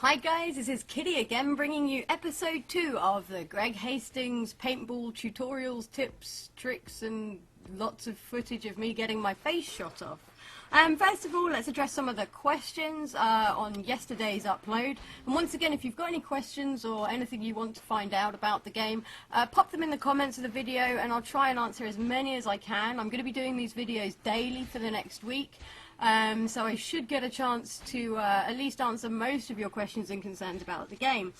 Hi guys, this is Kitty again, bringing you episode 2 of the Greg Hastings paintball tutorials, tips, tricks and lots of footage of me getting my face shot off. First of all, let's address some of the questions on yesterday's upload. And once again, if you've got any questions or anything you want to find out about the game, pop them in the comments of the video and I'll try and answer as many as I can. I'm going to be doing these videos daily for the next week. So I should get a chance to at least answer most of your questions and concerns about the game.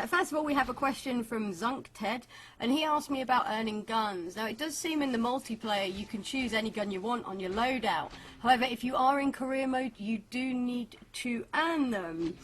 First of all, we have a question from Zunk Ted, and he asked me about earning guns. Now, it does seem in the multiplayer you can choose any gun you want on your loadout. However, if you are in career mode, you do need to earn them.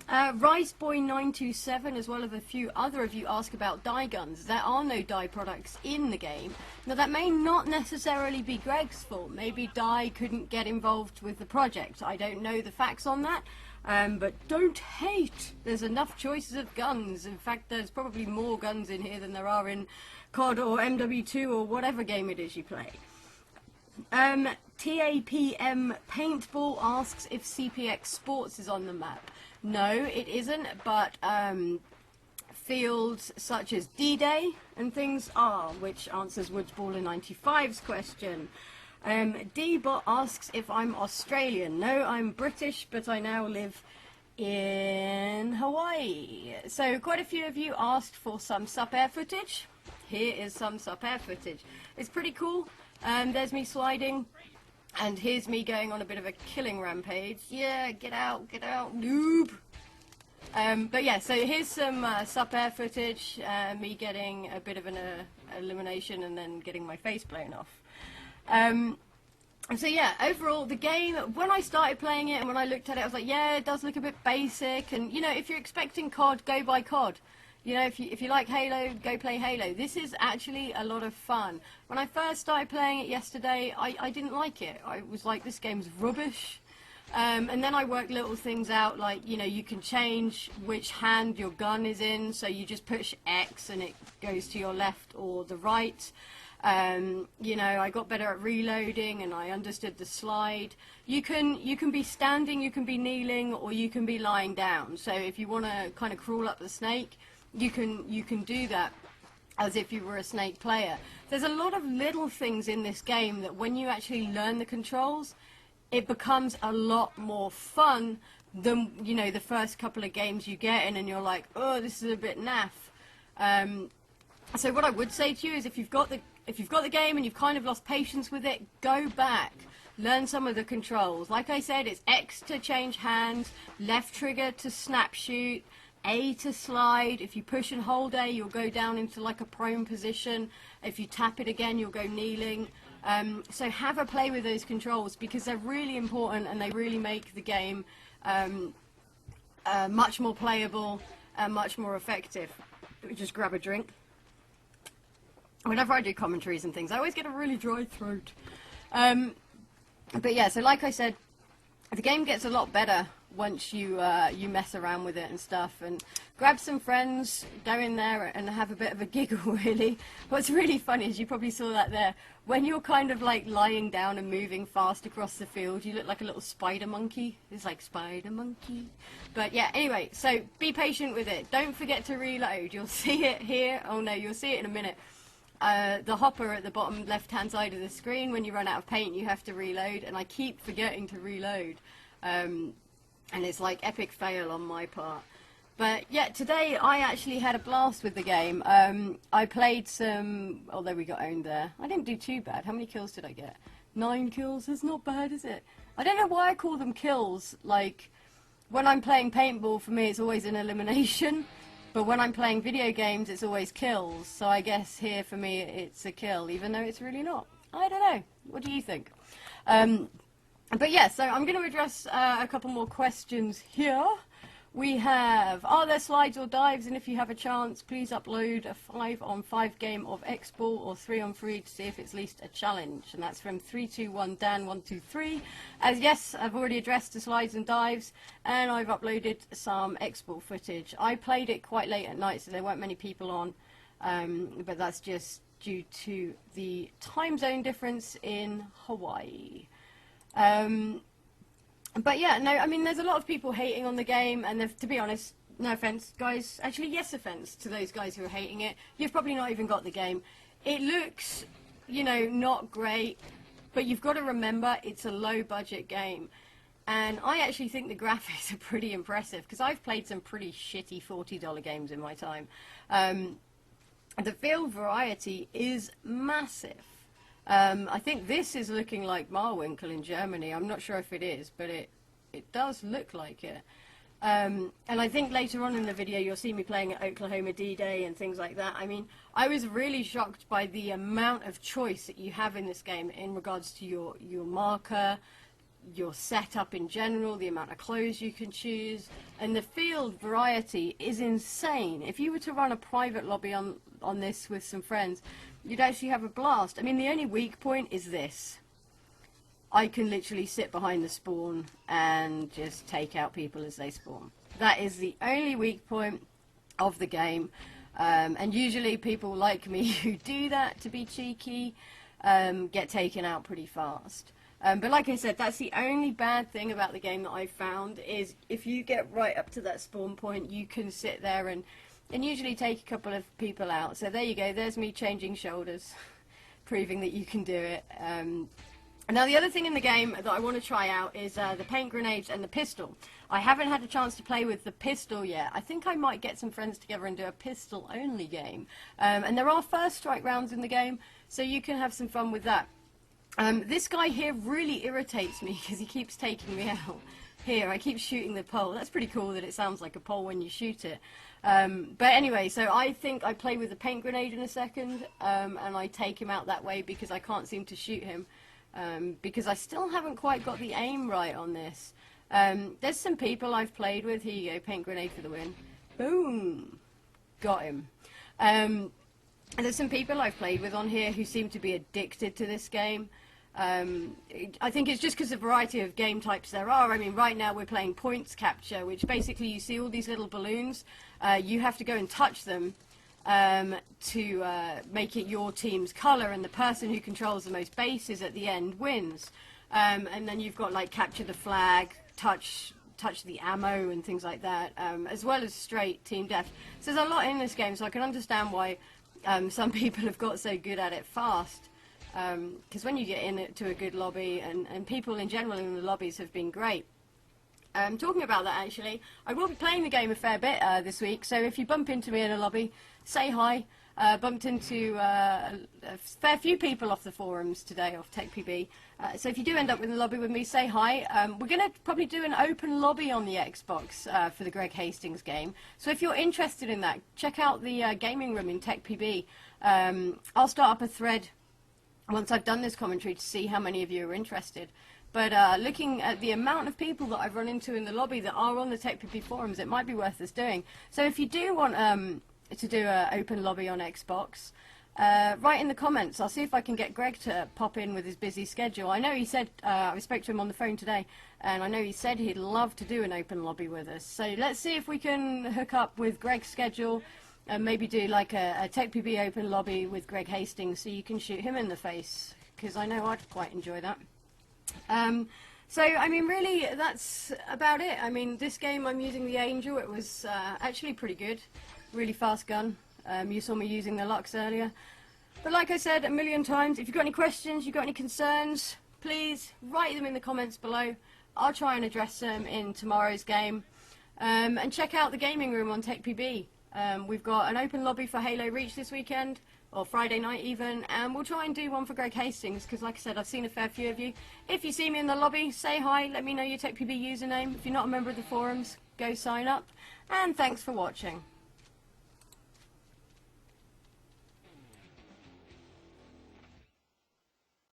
Riceboy927, as well as a few other of you, ask about dye guns. There are no dye products in the game. Now, that may not necessarily be Greg's fault. Maybe dye couldn't get involved with the project. I don't know the facts on that. But don't hate. There's enough choices of guns. In fact, there's probably more guns in here than there are in COD or MW2 or whatever game it is you play. TAPM Paintball asks if CPX Sports is on the map. No, it isn't, but fields such as D-Day and things are, which answers Woodsballer95's question. D-Bot asks if I'm Australian. No, I'm British, but I now live in Hawaii. So quite a few of you asked for some sup-air footage. Here is some sup-air footage. It's pretty cool. There's me sliding. And here's me going on a bit of a killing rampage. Yeah, get out, noob. But yeah, so here's some sup-air footage. Me getting a bit of an elimination and then getting my face blown off. So yeah, overall the game, when I started playing it and when I looked at it, I was like, yeah, it does look a bit basic. And you know, if you're expecting COD, go buy COD. You know, if you like Halo, go play Halo. This is actually a lot of fun. When I first started playing it yesterday, I didn't like it. I was like, this game's rubbish. And then I worked little things out, like, you know, you can change which hand your gun is in. So you just push X and it goes to your left or the right. You know, I got better at reloading and I understood the slide. You can be standing, you can be kneeling, or you can be lying down. So if you want to kind of crawl up the snake, you can do that as if you were a snake player. There's a lot of little things in this game that when you actually learn the controls, it becomes a lot more fun than, you know, the first couple of games you get in and you're like, oh, this is a bit naff. So what I would say to you is if you've got the game and you've kind of lost patience with it, go back. Learn some of the controls. Like I said, it's X to change hands, left trigger to snap shoot, A to slide. If you push and hold A, you'll go down into like a prone position. If you tap it again, you'll go kneeling. So have a play with those controls because they're really important and they really make the game much more playable and much more effective. Let me just grab a drink. Whenever I do commentaries and things, I always get a really dry throat. But yeah, so like I said, the game gets a lot better once you mess around with it and stuff, and grab some friends, go in there and have a bit of a giggle, really. What's really funny is you probably saw that there. When you're kind of like lying down and moving fast across the field, you look like a little spider monkey. It's like spider monkey. But yeah, anyway, so be patient with it. Don't forget to reload. You'll see it here. Oh no, you'll see it in a minute. The hopper at the bottom left-hand side of the screen, when you run out of paint, you have to reload, and I keep forgetting to reload. And it's like epic fail on my part. But yeah, today I actually had a blast with the game. I played some, although we got owned there. I didn't do too bad. How many kills did I get? 9 kills, that's not bad, is it? I don't know why I call them kills. Like, when I'm playing paintball, for me it's always an elimination. But when I'm playing video games, it's always kills. So I guess here for me, it's a kill, even though it's really not. I don't know. What do you think? But yeah, so I'm going to address a couple more questions here. We have, are there slides or dives? And if you have a chance, please upload a 5-on-5 game of X-Ball or 3-on-3 to see if it's at least a challenge. And that's from 321 Dan 123. As yes, I've already addressed the slides and dives, and I've uploaded some X-Ball footage. I played it quite late at night, so there weren't many people on, but that's just due to the time zone difference in Hawaii. But yeah, no, I mean, there's a lot of people hating on the game, and to be honest, no offense, guys, actually, yes offense to those guys who are hating it. You've probably not even got the game. It looks, you know, not great, but you've got to remember it's a low-budget game. And I actually think the graphics are pretty impressive, because I've played some pretty shitty $40 games in my time. The field variety is massive. I think this is looking like Marwinkel in Germany. I'm not sure if it is, but it does look like it. And I think later on in the video you'll see me playing at Oklahoma D-Day and things like that. I mean, I was really shocked by the amount of choice that you have in this game in regards to your marker, your setup in general, the amount of clothes you can choose, and the field variety is insane. If you were to run a private lobby on this with some friends, you'd actually have a blast. I mean, the only weak point is this. I can literally sit behind the spawn and just take out people as they spawn. That is the only weak point of the game. And usually people like me who do that to be cheeky get taken out pretty fast. But like I said, that's the only bad thing about the game that I've found, is if you get right up to that spawn point, you can sit there and usually take a couple of people out. So there you go, there's me changing shoulders, proving that you can do it. Now the other thing in the game that I want to try out is the paint grenades and the pistol. I haven't had a chance to play with the pistol yet. I think I might get some friends together and do a pistol only game. And there are first strike rounds in the game, so you can have some fun with that. This guy here really irritates me because he keeps taking me out. Here, I keep shooting the pole. That's pretty cool that it sounds like a pole when you shoot it. But anyway, so I think I play with the paint grenade in a second, and I take him out that way because I can't seem to shoot him. Because I still haven't quite got the aim right on this. There's some people I've played with. Here you go, paint grenade for the win. Boom! Got him. And there's some people I've played with on here who seem to be addicted to this game. I think it's just because of the variety of game types there are. I mean, right now we're playing points capture, which basically you see all these little balloons. You have to go and touch them to make it your team's colour, and the person who controls the most bases at the end wins. And then you've got like capture the flag, touch the ammo and things like that, as well as straight team death. So there's a lot in this game, so I can understand why some people have got so good at it fast. Because when you get into a good lobby, and people in general in the lobbies have been great. Talking about that, actually, I will be playing the game a fair bit this week, so if you bump into me in a lobby, say hi. Bumped into a fair few people off the forums today, off TechPB. So if you do end up in the lobby with me, say hi. We're going to probably do an open lobby on the Xbox for the Greg Hastings game. So if you're interested in that, check out the gaming room in TechPB. I'll start up a thread once I've done this commentary to see how many of you are interested. But looking at the amount of people that I've run into in the lobby that are on the TechPB forums, it might be worth us doing. So if you do want to do an open lobby on Xbox, write in the comments. I'll see if I can get Greg to pop in with his busy schedule. I know he said, I spoke to him on the phone today, and I know he said he'd love to do an open lobby with us. So let's see if we can hook up with Greg's schedule and maybe do like a TechPB open lobby with Greg Hastings so you can shoot him in the face, because I know I'd quite enjoy that. So, I mean, really, that's about it. I mean, this game I'm using the Angel. It was actually pretty good. Really fast gun. You saw me using the Lux earlier. But like I said a million times, if you've got any questions, you've got any concerns, please write them in the comments below. I'll try and address them in tomorrow's game. And check out the gaming room on TechPB. We've got an open lobby for Halo Reach this weekend, or Friday night even, and we'll try and do one for Greg Hastings, because like I said, I've seen a fair few of you. If you see me in the lobby, say hi, let me know your TechPB username. If you're not a member of the forums, go sign up, and thanks for watching.